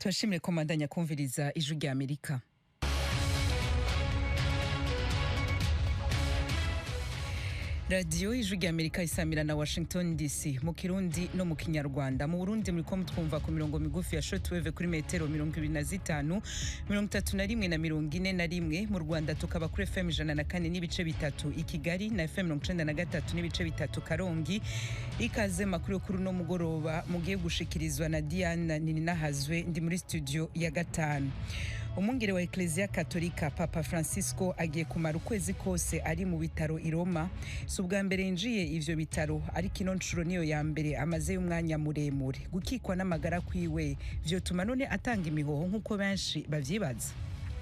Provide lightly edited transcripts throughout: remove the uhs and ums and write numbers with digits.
Turashimire komandanya kumviriza ijwi rya Amerika. Radio ijwi rya Amerika isamira na Washington DC mu Kirundi no mu Kinyarwanda. Mu Burundi muri ko mutwumva ku mirongo migufi ya shortwave kuri metero 25, 31 na 41. Mu Rwanda tukaba kuri FM 104 n'ibice bitatu i Kigali na FM 93 n'ibice bitatu Karongi. Ikaze makuru kuri no mugoroba mugiye gushikirizwa na Diana Nininahazwe ndi muri studio ya gatanu. Umwungere wa Ecclesia Katolika Papa Francisco agiye kumara ukwezi kose ari mu bitaro i Roma. Subwa mbere yinjiye ivyo bitaro ariko ino ncuro niyo ya mbere amaze y'umwanya muremure. Gukikwa n'amagara kwiwe vyotuma none atanga imihoho nkuko benshi bavyibaza.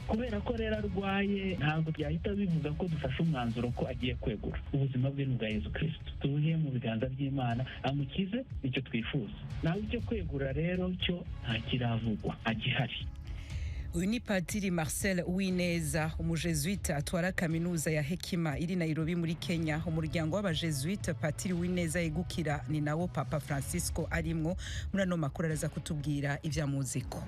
Kubera ko rero arwaye ntabwo byahita bivuga ko dufashe umwanzuro ko agiye kwegura ubuzima bwe n'ubwa Yesu Kristo. Tubuhe mu biganza by'Imana amukize icyo twifuza. Naho icyo kwegura rero cyo nta kiravugwa agihari. Uyu ni Padiri Marcel Uwineza, umujesuite atwara kaminuza ya Hekima iri Nairobi muri Kenya. Umuryango w'abajesuite Padiri Uwineza yegukira ni nawo Papa Francisco arimwo. Muri ano makuru araza kutubwira ivya muziko.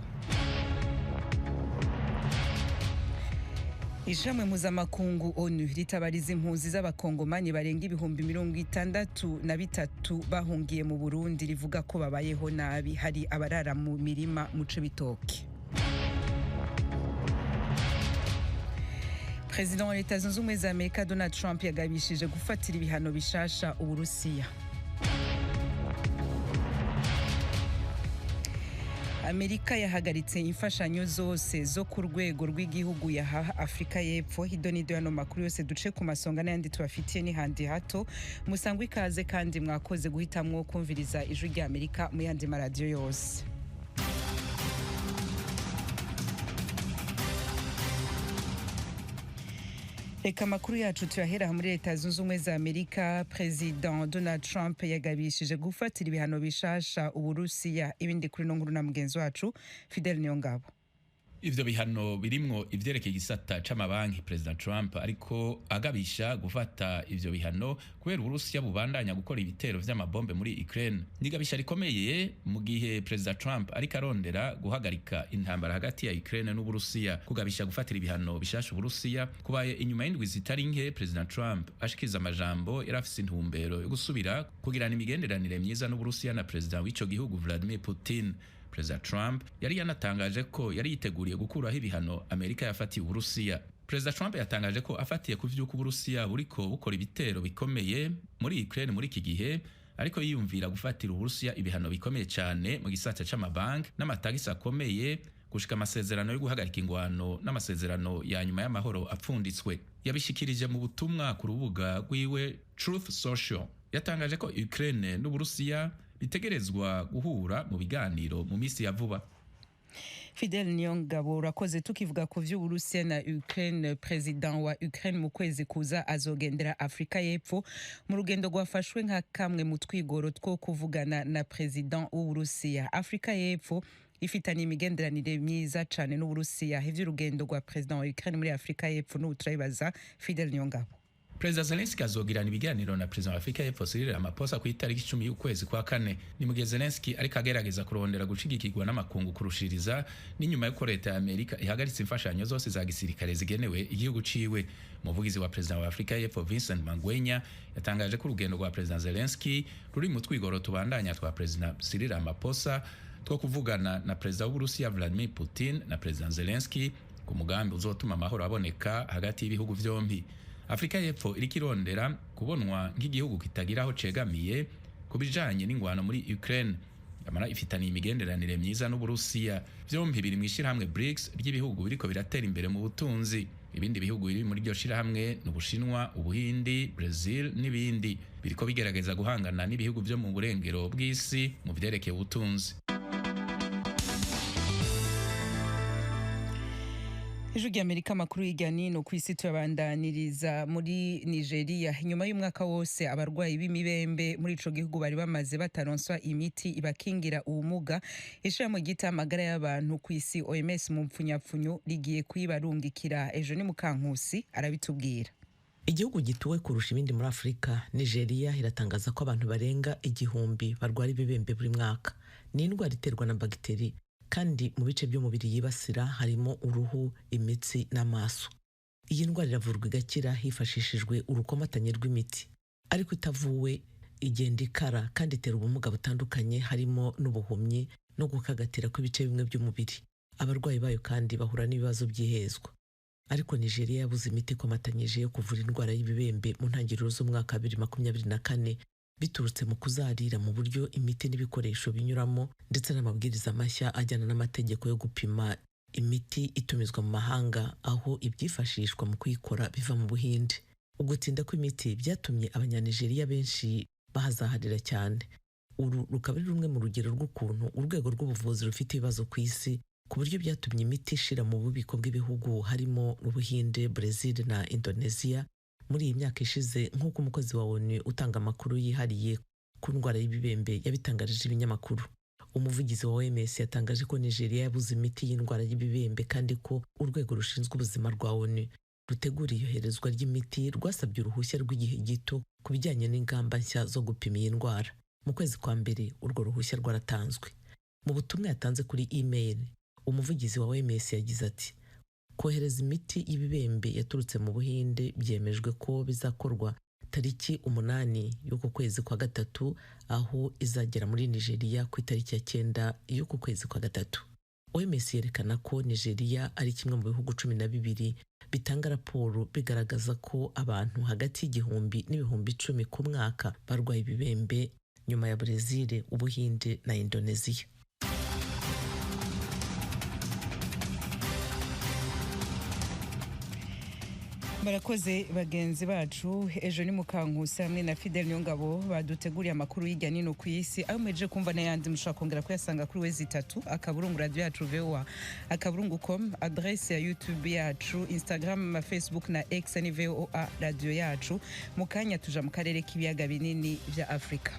Ishamwe mpuzamakungu ONU ritabariza impunzi z'abakongomani barenga ibihumbi 63 bahungiye mu Burundi rivuga ko babayeho nabi. Hari abarara mu mirima mu Cibitoke. President wa Leta Zunze Ubumwe za Amerika Donald Trump yagabishije gufatira ibihano bishasha Uburusiya. Amerika yahagaritse imfashanyo zose zo ku rwego rw'igihugu yaha Afrika y'Epfo. Hidonido yano makuru yose duce ku masonga n'ayandi tubafitiye ni handi hato. Musangwe ikaze kandi mwakoze guhitamwo kumviriza ijwi rya Amerika mu yandi maradiyo yose. Eka makuru yacu tuyahera muri Leta Zunze Ubumwe za Amerika. President Donald Trump yagabishije gufatira ibihano bishasha Uburusiya. Ibindi kuri no nkuru na mugenzi wacu Fidel Niyongabo. Ivyo bihano birimwo ivyerekeye igisata c'amabanki. President Trump ariko agabisha gufata ivyo bihano kubera Uburusiya bubandanya gukora ibitero vy'amabombe muri Ukraine. Nigabisha rikomeye mu gihe President Trump ariko arondera guhagarika intambara hagati ya Ukraine n'Uburusiya. Kugabisha gufatira ibihano bishasha Uburusiya kubaye inyuma y'indwi zitari nke President Trump ashikiriza amajambo yarafise intumbero yo gusubira kugirana imigenderanire myiza n'Uburusiya na President w'ico gihugu Vladimir Putin. President Trump yari yanatangaje ko yari yiteguriye gukuraho ibihano Amerika yafatiye Uburusiya. President Trump yatangaje ko afatiye ku vy'uko Uburusiya buriko bukora ibitero bikomeye muri Ukraine muri iki gihe, ariko yiyumvira gufatira Uburusiya ibihano bikomeye cyane mu gisata c'amabanki n'amatagisi akomeye gushika amasezerano yo guhagarika ingwano n'amasezerano ya nyuma y'amahoro apfunditswe. Yabishikirije mu butumwa ku rubuga rwiwe Truth Social. Yatangaje ko Ukraine n'Uburusiya bitegerezwa guhura mu biganiro mu misi ya vuba. Fidel Niyongabo urakoze. Tukivuga ku vy'Uburusiya na Ukraine, President wa Ukraine mu kwezi kuza azogendera Afrika y'Epfo mu rugendo rwafashwe nka kamwe mu twigoro two kuvugana na President w'Uburusiya. Afrika y'Epfo ifitanye imigenderanire myiza cane n'Uburusiya. Ivy'urugendo rwa President wa Ukraine muri Afrika y'Epfo n'uturayibaza Fidel Niyongabo. President Zelensky azogirana ibiganiro na President wa Afrika y'Epfo Cyril Ramaphosa ku itariki 10 y'ukwezi kwa kane. Ni mu gihe Zelensky ariko agerageza kurondera gushigikirwa n'amakungu kurushiriza n'inyuma y'uko leta ya Amerika ihagaritse imfashanyo zose za gisirikare zigenewe igihugu ciwe. Umuvugizi wa President wa Afrika y'Epfo Vincent Mangwenya yatangaje ko urugendo rwa President Zelensky ruri mu twigoro tubandanya twa President Cyril Ramaphosa two kuvugana na President w'Uburusiya Vladimir Putin na President Zelensky ku mugambi uzotuma amahoro aboneka hagati y'ibihugu vyombi. Afrika y'Epfo iriko irondera kubonwa nk'igihugu kitagira aho cegamiye kubijanye n'ingwano muri Ukraine. Amara ifitaniye imigenderanire myiza n'Uburusiya. Vyombi biri mw'ishirahamwe BRICS ry'ibihugu biriko biratera imbere mu butunzi. Ibindi bihugu biri muri iryo shirahamwe n'Ubushinwa, Ubuhindi, Brazil n'ibindi biriko bigerageza guhangana n'ibihugu vyo mu burengero bw'isi mu vyerekeye ubutunzi. Ijwi rya Amerika makuru y'ijyanino ku isi tuyabandaniriza muri Nigeria. Nyuma y'umwaka wose abarwayi b'imibembe muri ico gihugu bari bamaze bataronswa imiti ibakingira ubumuga, ishirahamwe ryita amagara y'abantu ku isi OMS mu mpfunyapfunyo rigiye kuyibarungikira. Ejo ni Mukankusi arabitubwira. Igihugu gituwe kurusha ibindi muri Afrika, Nigeria iratangaza ko abantu barenga 1000 barwara ibibembe buri mwaka. Ni indwara iterwa na bagiteri kandi mu bice by'umubiri yibasira harimo uruhu, imitsi n'amaso. Iyi ndwara iravurwa igakira hifashishijwe urukomatanye rw'imiti, ariko itavuwe igenda ikara kandi itera ubumuga butandukanye harimo n'ubuhumyi no gukagatira kw'ibice bimwe by'umubiri. Abarwayi bayo kandi bahura n'ibibazo by'ihezwa. Ariko Nigeria yabuze imiti ikomatanyije yo kuvura indwara y'ibibembe mu ntangiriro z'umwaka 2024 biturutse mu kuzarira mu buryo imiti n'ibikoresho binyuramo ndetse n'amabwiriza mashya ajyana n'amategeko yo gupima imiti itumizwa mu mahanga, aho ibyifashishwa mu kuyikora biva mu Buhinde. Ugutinda kw'imiti byatumye abanyanigeriya benshi bahazaharira cyane. Uru rukaba ari rumwe mu rugero rw'ukuntu urwego rw'ubuvuzi rufite ibibazo ku isi, ku buryo byatumye imiti ishira mu bubiko bw'ibihugu harimo Ubuhinde, Brazil na Indonesia muri iyi myaka ishize, nk'uko umukozi wa ONU utanga amakuru yihariye ku ndwara y'ibibembe yabitangarije ibinyamakuru. Umuvugizi wa OMS yatangaje ko Nigeria yabuze imiti y'indwara y'ibibembe kandi ko urwego rushinzwe ubuzima rwa ONU rutegura iyoherezwa ry'imiti rwasabye uruhushya rw'igihe gito ku bijyanye n'ingamba nshya zo gupima iyi ndwara. Mu kwezi kwa mbere urwo ruhushya rwaratanzwe. Mu butumwa yatanze kuri email, umuvugizi wa OMS yagize ati: kohereza imiti y'ibibembe yaturutse mu Buhinde byemejwe ko bizakorwa tariki 8 y'uku kwezi kwa gatatu, aho izagera muri Nigeria ku itariki ya 9 y'uku kwezi kwa gatatu. OMS yerekana ko Nigeria ari kimwe mu bihugu 12 bitanga raporo bigaragaza ko abantu hagati y'igihumbi n'ibihumbi 10 ku mwaka barwaye ibibembe, nyuma ya Brazil, Ubuhinde na Indonesia. Barakoze bagenzi bacu. Ejo ni Mukankusi hamwe na Fidel Nyongabo baduteguriye amakuru y'ijya nino ku isi, aho meje kumva n'ayandi mushaka kongera kuyasanga kuri wezi 3 akaburungu radio yacu VOA akaburungu.com, adresse ya YouTube yacu, Instagram, Facebook na X ni VOA radio yacu. Mukanya tuja mu karere k'ibiyaga binini vya Afrika.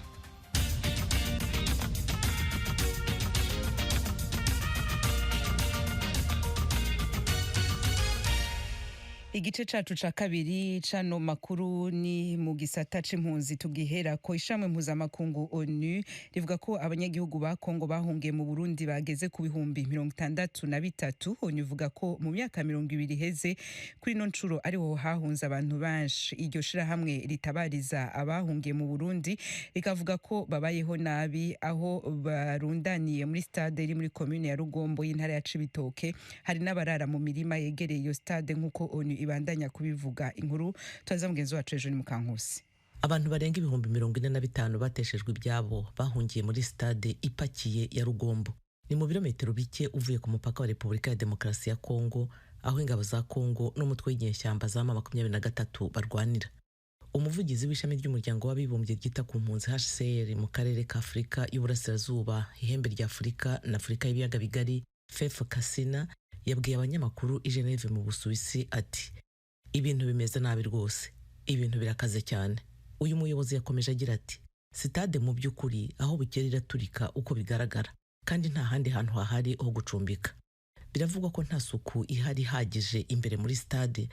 Igice cacu ca kabiri cano makuru ni mu gisata c'impunzi, tugihera ko ishamwe mpuzamakungu ONU rivuga ko abanyagihugu ba Kongo bahungiye mu Burundi bageze ku bihumbi 63. ONU ivuga ko mu myaka 20 heze kuri no ncuro ariho hahunze abantu benshi. Iryo shira hamwe ritabariza abahungiye mu Burundi rikavuga ko babayeho nabi, aho barundaniye muri stade iri muri commune ya Rugombo y'intara ya Cibitoke. Hari n'abarara mu mirima yegereye iyo stade nk'uko ONU ibandanya kubivuga. Inkuru twaza mugenzi wacu Ejo ni Mukankusi. Abantu barenga ibihumbi 45 bateshejwe ibyabo bahungiye muri stade ipakiye ya Rugombo. Ni mu birometero bike uvuye ku mupaka wa Repubulika ya Demokarasi ya Kongo, aho ingabo za Kongo n'umutwe w'inyeshyamba za M23 barwanira. Umuvugizi w'ishami ry'umuryango w'abibumbye ryita ku mpunzi HCR mu karere ka Afrika y'Uburasirazuba, ihembe rya Afrika na Afrika y'ibiyaga bigari, Fefu Kasina, yabwiye abanyamakuru i Geneve mu Busuwisi ati: ibintu bimeze nabi rwose, ibintu birakaze cyane. Uyu muyobozi yakomeje agira ati: sitade mu by'ukuri aho bukera iraturika uko bigaragara, kandi nta handi hantu hahari ho gucumbika. Biravugwa ko nta suku ihari hagije imbere muri stade,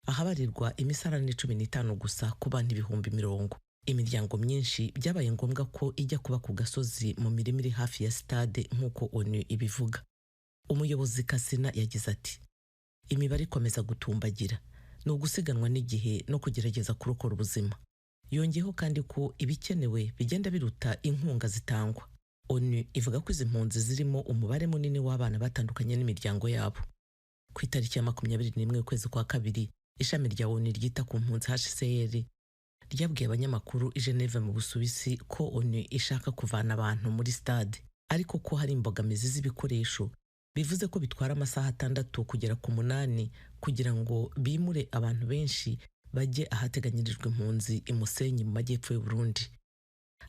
ahabarirwa imisarane 15 gusa ku bantu 100,000. Imiryango myinshi byabaye ngombwa ko ijya kuba ku gasozi mu mirimo iri hafi ya stade nk'uko ONU ibivuga. Umuyobozi Kasina yagize ati: imibare ikomeza gutumbagira, no gusiganwa n'igihe no kugerageza kurokora ubuzima. Yongeyeho kandi ko ibikenewe bigenda biruta inkunga zitangwa. ONU ivuga ko izi mpunzi zirimo umubare munini w'abana batandukanye n'imiryango yabo. Ku itariki ya 21 ukwezi kwa kabiri, ishami rya ONU ryita ku mpunzi HCR ryabwiye abanyamakuru i Geneve mu Busuwisi ko ONU ishaka kuvana abantu muri stade, ariko ko hari imbogamizi z'ibikoresho. Bivuze ko bitwara amasaha 6 kugera ku 8 kugira ngo bimure abantu benshi bajye ahateganyirijwe impunzi i Musenyi mu majyepfo y'u Burundi.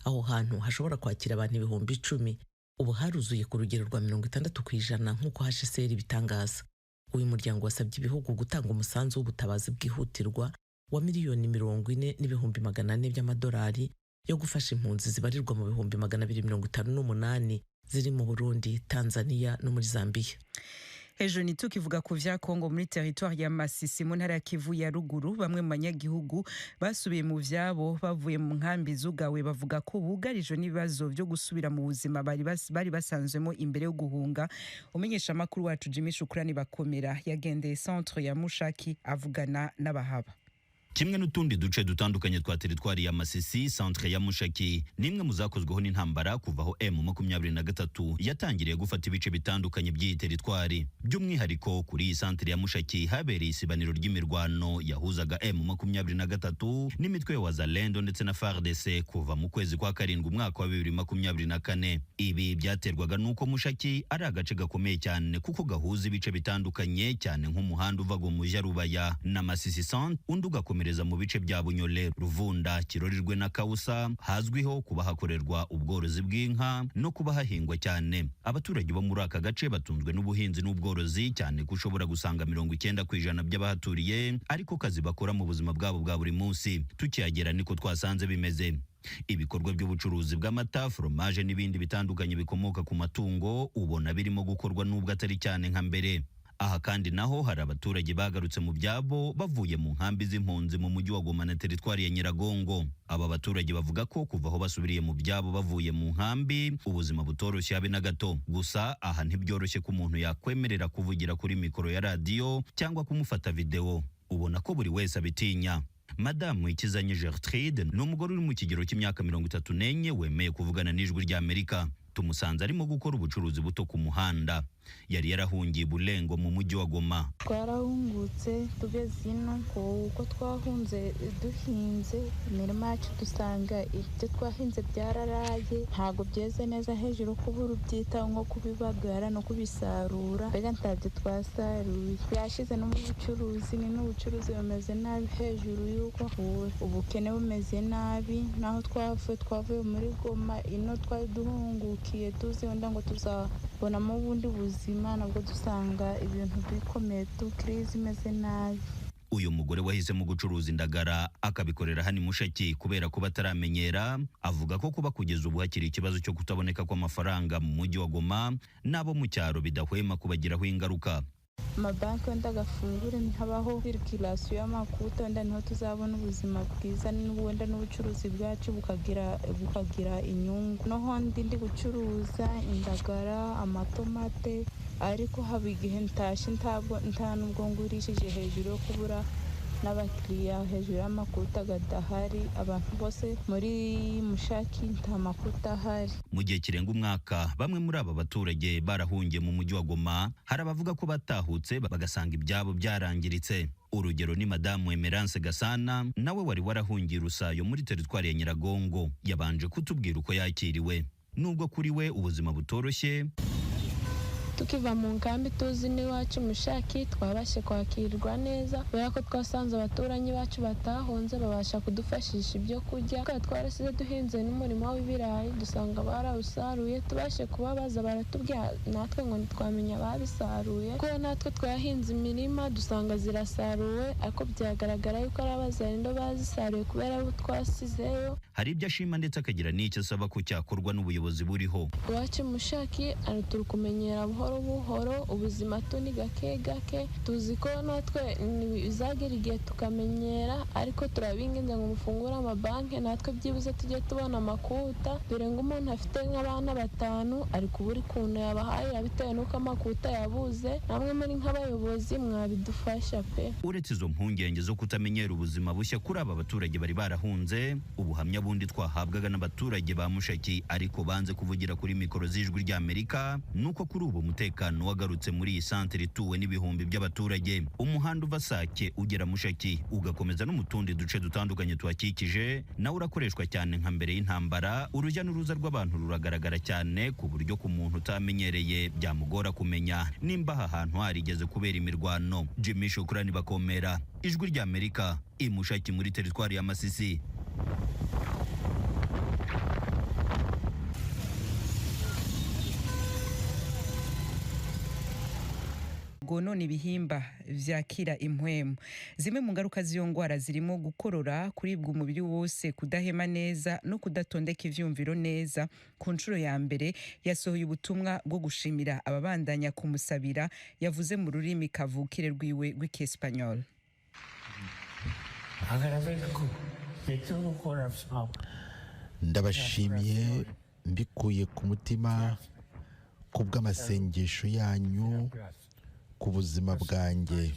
Aho hantu hashobora kwakira abantu 10,000, ubu haruzuye ku rugero rwa 60% nk'uko HCR bitangaza. Uyu muryango wasabye ibihugu gutanga umusanzu w'ubutabazi bwihutirwa wa miliyoni 40,400 by'amadolari yo gufasha impunzi zibarirwa mu 258 ziri mu Burundi, Tanzania no muri Zambia. hejuru ni tukivuga ku vya Kongo muri territoire ya Masisi mu ntara ya Kivu ya ruguru. Bamwe mu banyagihugu basubiye mu vyabo bavuye mu nkambi zugawe bavuga ko bugarijwe n'ibibazo vyo gusubira mu buzima bari basanzwemo imbere yo guhunga. Umenyesha makuru wacu Jimmy Shukrani Bakomera yagendeye centre ya Mushaki avugana n'abahaba. Kimwe n'utundi duce dutandukanye twa teritwari ya Masisi, centre ya Mushaki nimwe muzakozweho n'intambara kuvaho M23 yatangiriye gufata ibice bitandukanye by'iyi teritwari. By'umwihariko kuri iyi centre ya Mushaki habereye isibaniro ry'imirwano yahuzaga M23 n'imitwe ya Wazalendo ndetse na FARDC kuva mu kwezi kwa karindwi umwaka wa 2024. Ibi byaterwaga nuko Mushaki ari agace gakomeye cyane kuko gahuza ibice bitandukanye cyane nk'umuhanda uva mu Rubaya na Masisi centre unduga mu bice bya Bunyole, Ruvunda, Kirorirwe na Kausa hazwiho kuba hakorerwa ubworozi bw'inka no kuba hahingwa cyane. Abaturage bo muri aka gace batunzwe n'ubuhinzi n'ubworozi cyane kushobora gusanga 90% by'abahaturiye ariko kazi bakora mu buzima bwabo bwa buri munsi. Tukiyagera niko twasanze bimeze. Ibikorwa by'ubucuruzi bw'amata, fromage n'ibindi bitandukanye bikomoka ku matungo ubona birimo gukorwa nubwo atari cyane nka mbere. Aha kandi naho hari abaturage bagarutse mu byabo bavuye mu nkambi z'impunzi mu mujyi wa Goma na teritwari ya Nyiragongo. Aba baturage bavuga ko kuva aho basubiriye mu byabo bavuye mu nkambi ubuzima butoroshye habe na gato. Gusa aha ntibyoroshye ko umuntu yakwemerera kuvugira kuri mikoro ya radio cyangwa kumufata video. Ubona ko buri wese abitinya. Madame Ikizanye Gertrude ni umugore uri mu kigero cy'imyaka 34 wemeye kuvugana n'ijwi rya Amerika. Tumusanze arimo gukora ubucuruzi buto ku muhanda. Yari yarahungiye Bulengo mu mujyi wa Goma. Twarahungutse tugeze ino kuko twahunze duhinze imirima yacu dusanga ibyo twahinze byararaye ntago byeze neza hejuru kubura ubyita nko kubibagara no kubisarura mbega ntabyo twasaruye. Byashize no mu bucuruzi ni n'ubucuruzi bumeze nabi hejuru yuko ubukene bumeze nabi naho twavuye muri Goma ino twari duhungukiye tuzi wenda ngo tuzabonamo ubundi buzima nabwo dusanga ibintu bikomeye tukirizi imeze nabi. Uyu mugore wahisemo gucuruza indagara akabikorera hano Mushaki kubera ko bataramenyera, avuga ko kuba kugeza ubu hakiri ikibazo cyo kutaboneka kw'amafaranga mu mujyi wa Goma nabo mu cyaro bidahwema kubagiraho ingaruka. Amabanki wenda agafungure ntihabaho circulation y'amakuta wenda niho tuzabona ubuzima bwiza wenda n'ubucuruzi bwacu bukagira inyungu. Noho ndi gucuruza indagara, amatomate ariko haba igihe ntashe nta nubwo ngurishije hejuru yo kubura n'abakiriya hejuru y'amakuta gadahari. Abantu bose muri Mushaki nta makuta ahari. Mu gihe kirenga umwaka bamwe muri aba baturage barahungiye mu mujyi wa Goma. Hari abavuga ko batahutse bagasanga ibyabo byarangiritse. Urugero ni Madame Emerance Gasana nawe wari warahungiye Rusayo muri teritwari ya Nyiragongo. Yabanje kutubwira uko yakiriwe nubwo kuri we ubuzima butoroshye. Tukiva mu nkambi tuzi n'iwacu Mushaki twabashe kwakirwa neza kubera ko twasanze abaturanyi bacu batahunze babasha kudufashisha ibyo kurya. Twarasize duhinze n'umurimo w'ibirayi dusanga barawusaruye tubashe kubabaza baratubwira natwe ngo ntitwamenya babisaruye kuko natwe twahinze imirima dusanga zirasaruwe ariko byagaragara yuko ari Abazalendo bazisaruye kubera abo twasizeyo. Hari ibyo ashima ndetse akagira n'icyo asaba ko cyakorwa n'ubuyobozi buriho. Iwacu Mushaki turi kumenyera buhoro ubuzima tuni gake gake tuzi ko natwe bizagera igihe tukamenyera ariko turabinginze ngo mufungure amabanki natwe byibuze tujye tubona amakuta. Dore ngo umuntu afite nk'abana 5 ari kubura kuntu yabahaye bitewe nuko amakuta yabuze. Namwe muri nk'abayobozi mwabidufasha pe. Uretse izo mpungenge zo kutamenyera ubuzima bushya kuri aba baturage bari barahunze, ubuhamya bundi twahabwaga n'abaturage ba Mushaki ariko banze kuvugira kuri mikoro z'ijwi rya Amerika nuko kuri ubu umutekano wagarutse muri iyi santere ituwe n'ibihumbi by'abaturage. Umuhanda uva Sake ugera Mushaki ugakomeza no mu tundi duce dutandukanye tuhakikije nawe urakoreshwa cyane nka mbere y'intambara. Urujya n'uruza rw'abantu ruragaragara cyane ku buryo ku muntu utamenyereye byamugora kumenya nimba aha hantu harigeze kubera imirwano. Jimmy Shukrani Bakomera, ijwi rya Amerika, i Mushaki muri teritwari ya Masisi. bwonona ibihimba vyakira impwemu. Zimwe mu ngaruka z'iyo ngwara zirimo gukorora, kuribwa umubiri wose, kudahema neza no kudatondeka ivyumviro neza. Ku nshuro ya mbere yasohoye ubutumwa bwo gushimira ababandanya kumusabira, yavuze mu rurimi kavukire rwiwe rw'Ikiespanyol. Ndabashimiye mbikuye ku mutima kubw'amasengesho yanyu ku buzima bwanjye.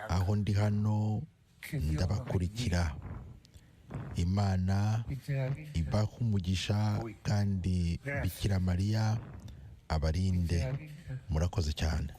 Aho ndi hano ndabakurikira. Imana ibahe umugisha kandi Bikira Mariya abarinde. Murakoze cyane.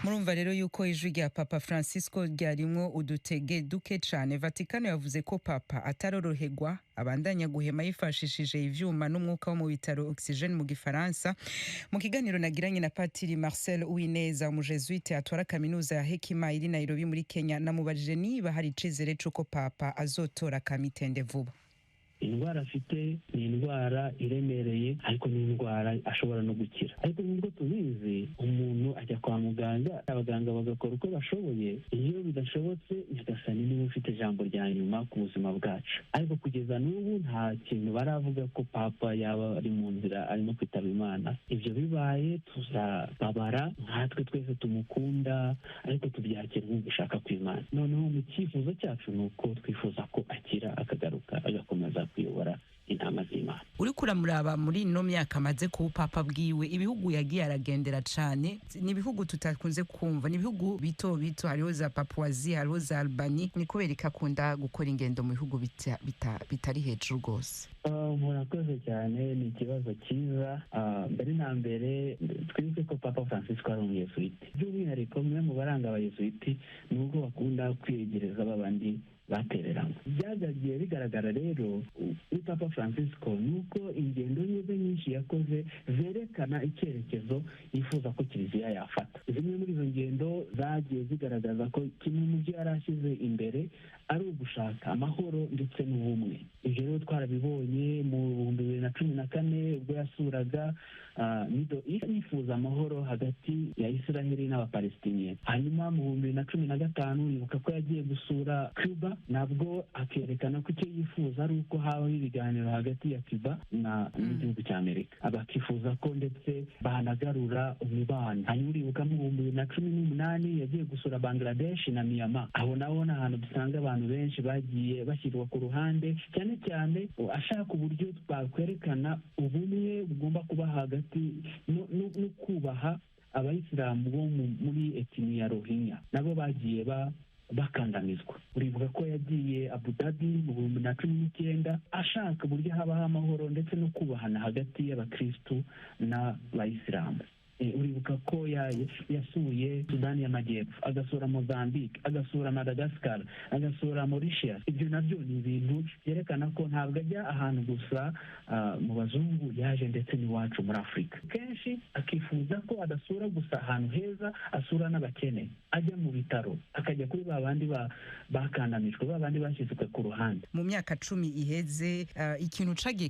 Murumva rero yuko ijwi rya Papa Francisco ryarimwo udutege duke cane. Vatikano yavuze ko Papa ataroroherwa, abandanya guhema yifashishije ivyuma n'umwuka wo mu bitaro oxygene mu Gifaransa. Mu kiganiro nagiranye na Patiri Marcel Uwineza, umujesuite atwara kaminuza ya Hekima iri Nairobi muri Kenya, namubajije niba hari icizere c'uko Papa azotora Kamitende vuba. Indwara afite ni indwara iremereye, ariko ni indwara ashobora no gukira. Ariko nubwo tubizi, umuntu ajya kwa muganga, abaganga bagakora uko bashoboye. Iyo bidashobotse, Nyagasani niwe ufite ijambo rya nyuma ku buzima bwacu. Ariko kugeza n'ubu nta kintu baravuga ko Papa yaba ari mu nzira arimo kwitaba Imana. Ibyo bibaye tuzababara, nkatwe twese tumukunda, ariko tubyakira nk'ugushaka kw'Imana. Noneho mu cyifuzo cyacu ni uko twifuza ko akira, akagaruka, agakomeza kuyobora intama z'Imana. Uri kuramuraba muri ino myaka amaze ku Papa bwiwe, ibihugu yagiye aragendera cane, ni ibihugu tutakunze kumva, ni ibihugu bito bito, hariho za Papouasie, hariho za Albanie. Ni kubera akunda gukora ingendo mu bihugu bitari hejuru rwose. Murakoze cyane, ni ikibazo cyiza. Mbere na mbere twibuke ko Papa Francisco ari umuyesuiti. By'umwihariko umwe mu baranga abayesuiti ni uko bakunda kwiyegereza babandi batereranywe. Byagagiye bigaragara rero kuri Papa Francisco nuko ingendo ze nyinshi yakoze zerekana icyerekezo yifuza ko Kiliziya yafata. Zimwe muri izo ngendo zagiye zigaragaza ko kimwe mu byo yari ashyize imbere ari ugushaka amahoro ndetse n'ubumwe. Ibyo rero twarabibonye mu 2014 ubwo yasuraga Middle East, yifuza amahoro hagati ya Israeli n'Abapalestiniya. Hanyuma mu 2015 yibuka ko yagiye gusura Cuba, nabwo akerekana ko icyo yifuza ari uko habaho ibiganiro hagati ya Cuba n'igihugu cya Amerika. Abakifuza ko ndetse banagarura umubano. Hanyuma uribuka mu 2018 yagiye gusura Bangladesh na Myanmar. Aho naho ni ahantu dusanga abantu benshi bagiye bashyirwa ku ruhande, cyane cyane ashaka uburyo twakwerekana ubumwe bugomba kuba hagati no kubaha abayisilamu bo muri etini ya Rohingya, nabo bagiye bakandamizwa. Uribuka ko yagiye Abu Dhabi mu 2019 ashaka uburyo habaho amahoro ndetse no kubahana hagati y'abakristu n'abayisilamu. Uribuka ko yasuye Sudani y'Amajyepfo, agasura Mozambique, agasura Madagascar, agasura Mauritius. Ibyo nabyo ni ibintu byerekana ko ntabwo ajya ahantu gusa mu bazungu, yaje ndetse n'iwacu muri Afurika. Kenshi akifuza ko adasura gusa ahantu heza, asura n'abakene, ajya mu bitaro, akajya kuri babandi bakandamijwe, babandi bashyizwe ku ruhande. Mu myaka 10 iheze ikintu cagiye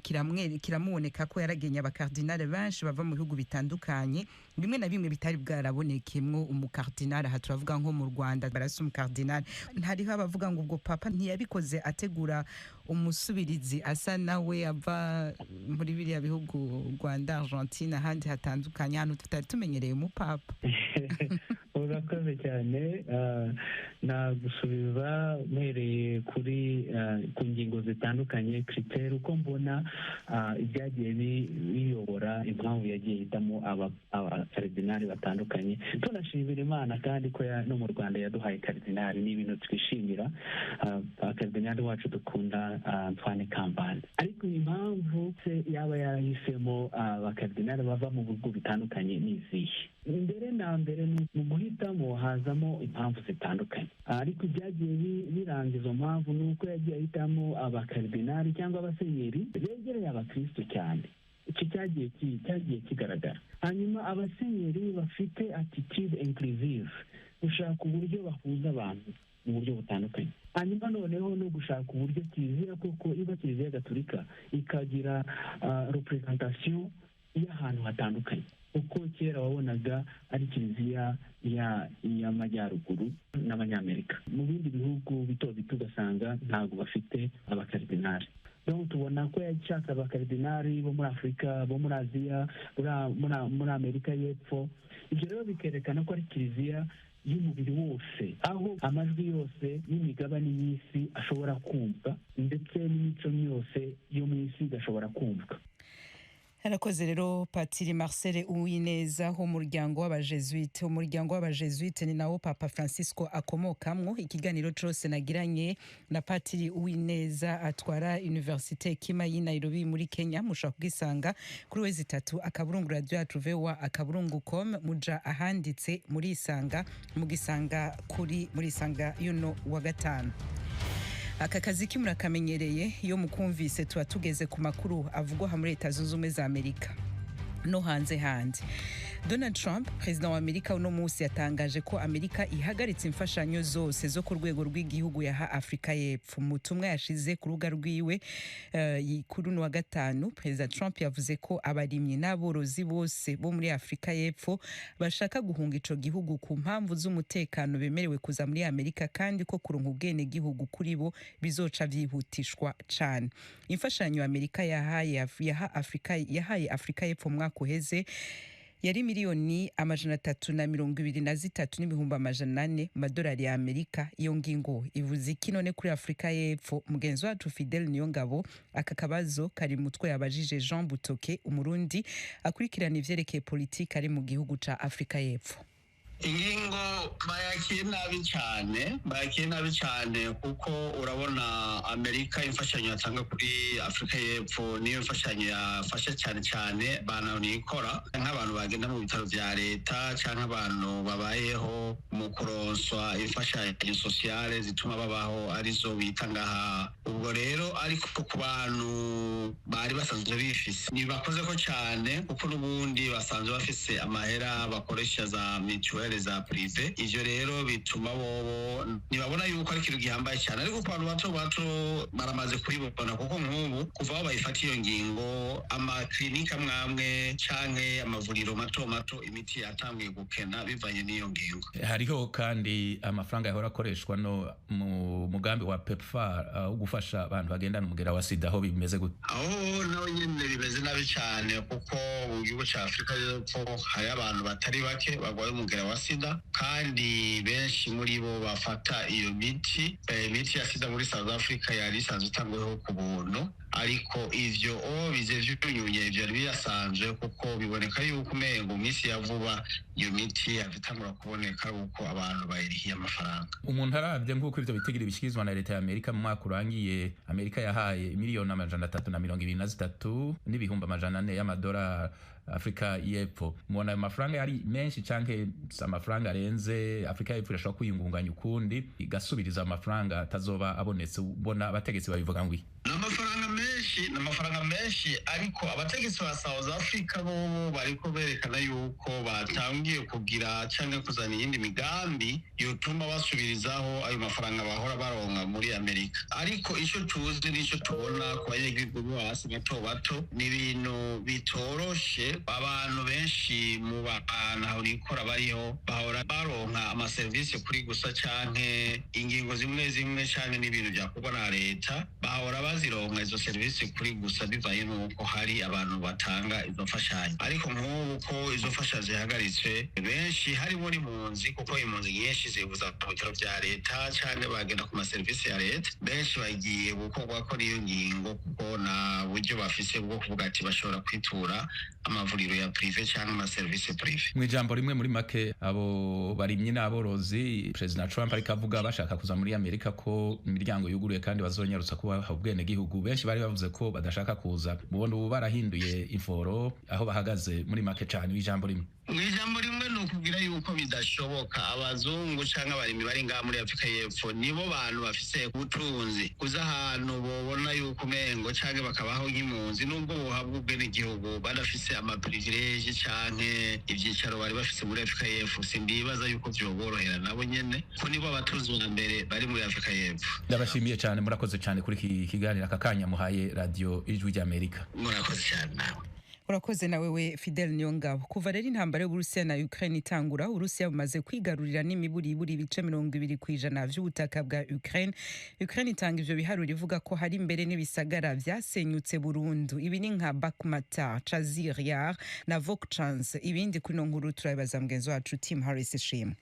kiramuboneka ko yaragenye abakardinale benshi bava mu bihugu bitandukanye, bimwe na bimwe bitari bwarabonekemwo umukardinale. Aha turavuga nko mu Rwanda barasa umukardinale. Ntariho abavuga ngo ubwo Papa ntiyabikoze ategura umusubirizi asa nawe ava muri biriya bihugu, Rwanda, Argentine, ahandi hatandukanye, hano tutari tumenyereye umupapa. Urakoze cyane. Nagusubiza mpereye ku ngingo zitandukanye, critère uko mbona ibyagiye biyobora impamvu yagiye hitamo abakaridinali batandukanye. Tunashimira Imana kandi ko no mu Rwanda yaduhaye karidinali, ni ibintu twishimira. Abakaridinali wacu dukunda Antoine Kambanda. Ariko impamvu se yaba yarahisemo abakaridinali bava mu bihugu bitandukanye ni izihe? Mbere na mbere mu guhitamo hazamo impamvu zitandukanye, ariko ibyagiye biranga izo mpamvu ni uko yagiye ahitamo abakaridinali cyangwa abasenyeri begereye abakristo cyane. Iki cyagiye kigaragara. Hanyuma abasenyeri bafite attitude inclusive, gushaka uburyo bahuza abantu, mu buryo butandukanye. Hanyuma noneho no gushaka uburyo kiliziya koko iba kiliziya gatolika ikagira representation y'ahantu hatandukanye, uko kera wabonaga ari kiliziya y'amajyaruguru n'abanyamerika. Mu bindi bihugu bito bito ugasanga ntabwo bafite abakaridinari. Donc tubona ko yashaka abakaridinari bo muri Afurika, bo muri Aziya, muri Amerika y'Epfo. Ibyo rero bikerekana ko ari kiliziya y'umubiri wose, aho amajwi yose y'imigabane y'isi ashobora kumva ndetse n'imico yose yo mu isi igashobora kumvwa. Harakoze rero Patiri Marcel Uwineza ho muryango w'abajesuite. Umuryango w'abajesuite ni nawo Papa Francisco akomokamwo. Ikiganiro cyose nagiranye na Patiri Uwineza atwara Universite Kima y'i Nairobi muri Kenya, mushaka kugisanga kuri wezi 3 akaburungu radio yacu VOA akaburungu.com, muja ahanditse muri isanga, mugisanga kuri muri isanga yuno wa gatanu. Aka kazi kimurakamenyereye iyo mukumvise tuba tugeze ku makuru avugwa muri Leta Zunze Ubumwe za Amerika no hanze. Donald Trump, president wa Amerika, uno munsi yatangaje ko Amerika ihagaritse imfashanyo zose zo ku rwego rw'igihugu yaha Afrika y'Epfo. Mu butumwa yashize ku rubuga rwiwe kuri uno wa gatanu, President Trump yavuze ko abarimyi n'aborozi bose bo muri Afrika y'Epfo bashaka guhunga ico gihugu ku mpamvu z'umutekano bemerewe kuza muri Amerika, kandi ko kuronka ubwene gihugu kuri bo bizoca vyihutishwa cane. Imfashanyo Amerika yahaye Afrika y'Epfo mwaka uheze yari miliyoni 323 n'ibihumbi 400 madolari ya Amerika. Iyo ngingo ivuze iki none kuri Afrika y'Epfo? Mugenzi wacu Fidel Niyongabo aka kabazo kari mutwe yabajije Jean Butoke, umurundi akurikirana ivyerekeye politiki ari mu gihugu ca Afrika y'Epfo. Ingingo bayakiye nabi cyane kuko urabona Amerika imfashanyo yatanga kuri Afrika y'Epfo niyo imfashanyo yafasha cyane bananikora nk'abantu bagenda mu bitaro vya leta cyangwa abantu babayeho mu kuronswa imfashanyo sociale zituma babaho arizo bita ngaha. Ubwo rero ariko ku bantu bari basanzwe bifise nibakoze ko cyane kuko n'ubundi basanzwe bafise amahera bakoresha za mutuelle za prive. Ivyo rero bituma bobo nibabona yuko ari ikintu gihambaye cyane, ariko ku bantu bato baramaze kuribona kuko nk'ubu kuva aho bayifata iyo ngingo amaklinika mwamwe canke amavuriro mato imiti yatangiye gukena bivanye n'iyo ngingo. Hariho kandi amafaranga yahora akoreshwa no mu mugambi wa PEPFAR wo gufasha abantu bagendana umugera wa sida, aho bimeze gute? Aho naho nyene bimeze nabi cyane kuko mu gihugu ca Afrika y'Epfo hari abantu batari bake bagwaye umugera wa sida, kandi benshi muri bo bafata iyo miti ya sida muri South Africa yari isanzwe itangweho ku buntu, ariko ivyo bize vy'unyunye ivyo biyasanzwe kuko biboneka yuko umengo misi ya vuba iyo miti yavitangura kuboneka uko abantu bayirihiye amafaranga. Umuntu aravye nk'uko ivyo bitegera bishyikirizwa na leta ya Amerika mu mwaka urangiye, Amerika yahaye miliyoni 323 n'ibihumbi 400 y'amadolari Afrika y'Epfo. Mubona ayo mafaranga yari menshi canke amafaranga arenze Afrika y'Epfo irashobora kwiyungunganya ukundi igasubiriza amafaranga atazoba abonetse? Ubona abategetsi babivuga ngwi n'amafaranga menshi, ariko abategetsi ba South Africa bo bariko berekana yuko batangiye kugira canke kuzana iyindi migambi yotuma basubirizaho ayo mafaranga bahora baronka muri Amerika. Ariko ico tuzi n'ico tubona ku banyagihugu bo hasi bato ni ibintu bitoroshe. Abantu benshi mu bantu aho nikora bariho bahora baronka amaserivisi kuri gusa canke ingingo zimwe canke n'ibintu byakorwa na leta bahora bazironka izo serivisi kuri gusa bivaye nuko hari abantu batanga izo mfashanyo. Ariko nk'ubu ko izo mfashanyo zihagaritswe, benshi harimo n'impunzi, kuko impunzi nyinshi zibuza ku bitaro vya leta canke bagenda ku maserivisi ya leta, benshi bagiye gukorwa ko n'iyo ngingo kuko na buryo bafise bwo kuvuga ati bashobora kwitura amavuriro ya prive cyangwa amaserivisi prive. Mu ijambo rimwe muri make, abo barimyi n'aborozi President Trump ariko avuga bashaka kuza muri Amerika ko imiryango yuguruye kandi bazonyarutsa kuba ubwene gihugu. Benshi bari bavuze ko badashaka kuza. Mubona ubu barahinduye inforo aho bahagaze muri make cyane. Ijambo rimwe ni nokubwira yuko bidashoboka abazungu cyangwa abarimyi bari ngaha muri Afrika y'Epfo nibo bantu bafise ubutunzi kuza ahantu bobona yuko umengo cyangwa bakabaho nk'impunzi nubwo bohabwa ubwenegihugu badafise amaprivilege canke ivyicaro bari bafise muri Afrika y'Epfo sindibaza yuko vyoborohera nabo nyene ko nibo abatunzi ba mbere bari muri Afrika y'Epfo. Ndabashimiye cyane, murakoze cyane kuri iki kiganiro aka kanya muhaye radio Ijwi ry'Amerika. Murakoze cyane nawe. Urakoze nawe we Fidel Nyongabo. Kuva rero intambara y'Uburusiya na Ukraine itangura, Urusiya bumaze kwigarurira n'imiburiburi ibice 20% vy'ubutaka bwa Ukraine. Ukraine itanga ivyo biharuro ivuga ko hari imbere n'ibisagara vyasenyutse burundu. Ibi ni nka Bakhmut, Chazir Yar na Vokchansk. Ibindi kuri no nkuru turabibaza mugenzi wacu Tim Harris Shim.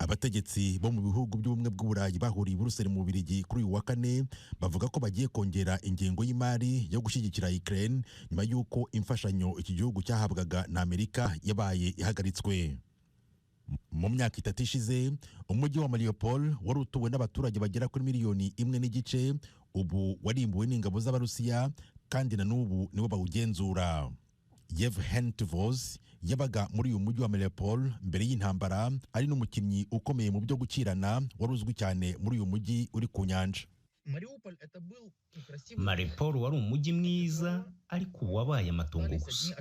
Abategetsi bo mu bihugu by'ubumwe bw'Uburayi bahuriye i Buruseli mu Bubiligi kuri uyu wa kane bavuga ko bagiye kongera ingengo y'imari yo gushyigikira Ukraine nyuma y'uko imfashanyo iki gihugu cyahabwaga na Amerika yabaye ihagaritswe. Mu myaka 3 ishize umujyi wa Mariupol wari utuwe n'abaturage bagera kuri 1.5 miliyoni ubu warimbuwe n'ingabo z'Abarusiya kandi na n'ubu nibo bawugenzura. Yevhen Tuvos yabaga muri uyu mujyi wa Mariupol mbere y'intambara ari n'umukinnyi ukomeye mu byo gukirana wari uzwi cyane muri uyu mujyi uri ku nyanja. Mariupol wari umujyi mwiza ariko wabaye amatongo gusa.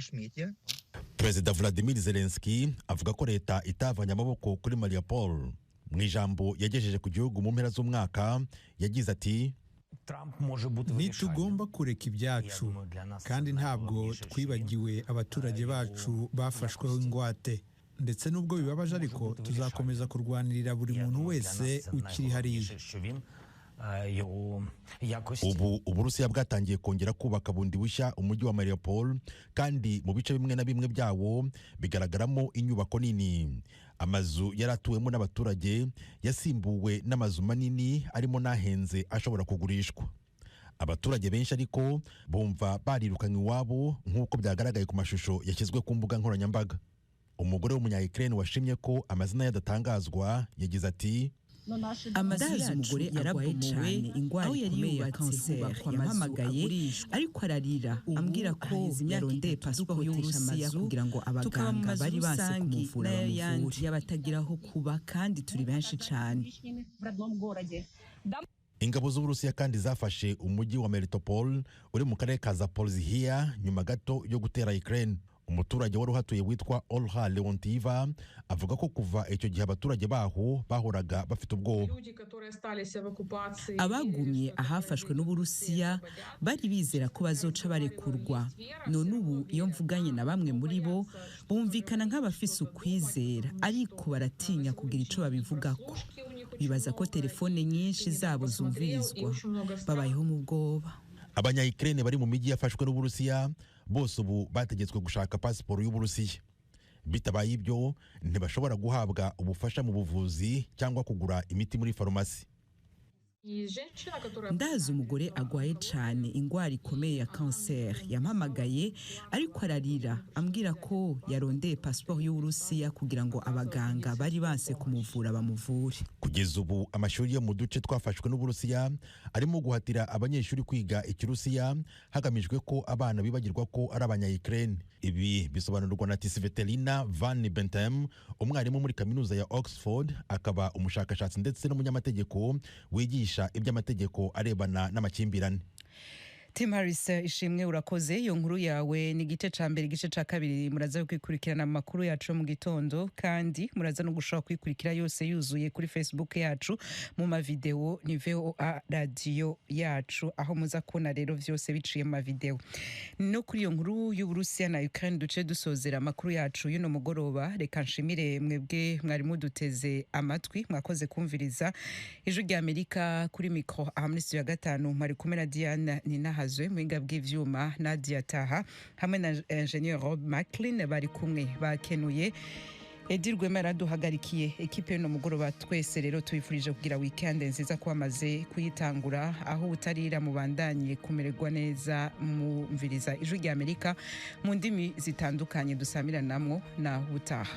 Perezida Vladimir Zelensky avuga ko leta itavanye amaboko kuri Mariupol. Mu ijambo yagejeje ku gihugu mu mpera z'umwaka yagize ati ntitugomba kureka ibyacu kandi ntabwo twibagiwe abaturage bacu bafashweho ingwate, ndetse n'ubwo bibabaje ariko tuzakomeza kurwanirira buri muntu wese ukiri hariya. Ubu Uburusiya bwatangiye kongera kubaka bundi bushya umujyi wa Mariupol kandi mu bice bimwe na bimwe byawo bigaragaramo inyubako nini. Amazu yaratuwemo n'abaturage yasimbuwe n'amazu manini arimo nahenze ashobora kugurishwa. Abaturage benshi ariko bumva barirukanywe iwabo nk'uko byagaragaye ku mashusho yashyizwe ku mbuga nkoranyambaga. Umugore w'umunya-Ukraine washimye ko amazina yadatangazwa yagize ati amazu umugore arwaye cyane ingwara ikomeye ya kanseri yampamagaye ariko ararira ambwira ko yarondeye pasiporo y'Uburusiya kugira ngo abaganga bari base kumuvura bamuvure y'abatagiraho kuba kandi turi benshi cyane. Ingabo z'Uburusiya kandi zafashe umujyi wa Melitopol uri mu karere ka Zaporizhia nyuma gato yo gutera Ukraine. Umuturage wari uhatuye witwa Olha Leontiva avuga ko kuva icyo gihe abaturage baho bahoraga bafite ubwoba. Abagumye ahafashwe n'Uburusiya bari bizera ko bazoca barekurwa. None ubu iyo mvuganye na bamwe muri bo bumvikana nk'abafise ukwizera ariko baratinya kugira ico babivugako. Bibaza ko telefone nyinshi zabo zumvirizwa, babayeho mu bwoba. Abanya-Ukraine bari mu mijyi yafashwe n'Uburusiya bose ubu bategetswe gushaka pasiporo y'Uburusiya. Bitabaye ibyo ntibashobora guhabwa ubufasha mu buvuzi cyangwa kugura imiti muri farumasi. Ndazi umugore agwaye cyane ingwara ikomeye ya kanseri yampamagaye ariko ararira ambwira ko yarondeye pasiporo y'Uburusiya kugira ngo abaganga bari base kumuvura bamuvure. Kugeza ubu amashuri yo mu duce twafashwe n'Uburusiya arimo guhatira abanyeshuri kwiga Ikirusiya hagamijwe ko abana bibagirwa ko ari abanya-Ukraine. Ibi bisobanurwa na Tsvetelina Van Bentem, umwarimu muri kaminuza ya Oxford, akaba umushakashatsi ndetse n'umunyamategeko wigisha iby'amategeko arebana n'amakimbirane. Tim Harris ishimwe urakoze. Iyo nkuru yawe ni igice ca mbere, igice ca kabiri muraza kwikurikirana amakuru yacu mu gitondo, kandi muraza no gushobora kwikurikira yose yuzuye kuri Facebook yacu mu mavideo ni VOA radio yacu, aho muza kubona rero vyose biciye mu mavideo. No kuri iyo nkuru y'Uburusiya na Ukraine duce dusozera amakuru yacu y'uno mugoroba. Reka nshimire mwebwe mwari muduteze amatwi, mwakoze kumviriza Ijwi ry'Amerika kuri micro aha muri studio ya 5 mwari kumwe na Diana Ninahazwe, mwinga bw'ivyuma Nadia Taha hamwe na Engineer Rob McLean bari kumwe bakenuye. Edir Rwemera duhagarikiye ekipe no mugoroba. Twese rero tuyifurije kugira weekend nziza kwamaze kuyitangura, aho utarira mubandanye kumererwa neza mumviriza Ijwi ry'Amerika mu ndimi zitandukanye dusamira namwo na utaha.